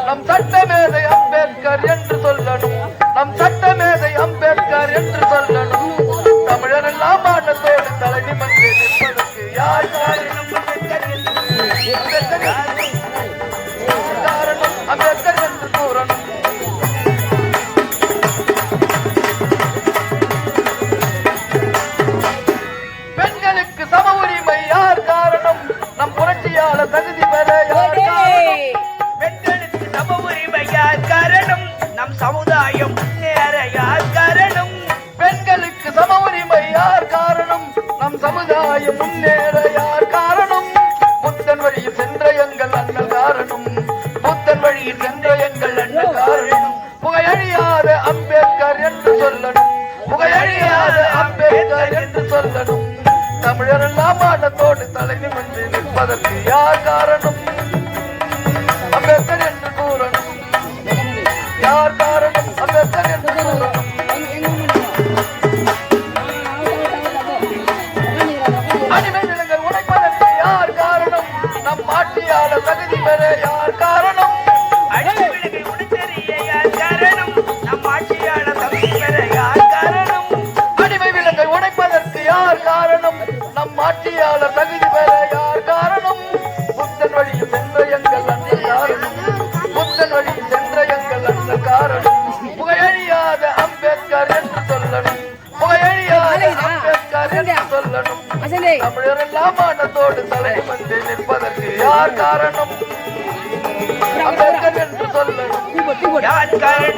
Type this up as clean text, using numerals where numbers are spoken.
நம் சட்டமேதை அம்பேத்கர் என்று சொல்லணும், நம் சட்டமேதை அம்பேத்கர் என்று சொல்லணும். தமிழரெல்லாம் ஆட்டத்தோடு தலை நிமிர்ந்து நிற்பதற்கு யார் காரணம்? அம்பேத்கர் என்று கூறணும். பெண்களுக்கு சம உரிமை யார் காரணம்? நம் புரட்சியாளர் தகுதி பெற யார் காரணம்? பெண்களுக்கு சம உரிமை யார் காரணம்? நம் சமுதாயம் முன்னேற யார் காரணம்? பெண்களுக்கு சம உரிமை யார் காரணம்? நம் சமுதாயம் முன்னேற யார் காரணம்? புத்தன் வழியில் சென்ற எங்கள் அண்ணல் காரணம், புத்தன் வழியில் சென்ற எங்கள் அண்ணல் காரணம். புகையழியாத அம்பேத்கர் என்று சொல்லணும், புகையழியாத அம்பேத்கர் என்று சொல்லணும். தமிழரெல்லாம் ஆட்டத்தோடு தலை நிமிர்ந்து நிற்பதற்கு யார் காரணம்? அம்பேத்கர் என்று கூறணும். யார் காரணம்? அம்பேத்கர் என்று கூறணும். அடிமை நிலங்கள் உடைப்பதற்கு யார் காரணம்? நம் ஆட்சியாளர் தகுதி பெற யார் காரணம்? அடிமை விலகை உடைத்தெறிய யார் காரணம்? நம் ஆட்சியாளர் தகுதி பெற யார் காரணம்? அடிமை விலங்கை உடைப்பதற்கு யார் காரணம்? நம் ஆட்சியாளர் தமிழரெல்லாம் மானத்தோடு தலை வந்து நிற்பதற்கு யார் காரணம்? அம்பேத்கர் என்று சொல்லணும். யார் காரணம்?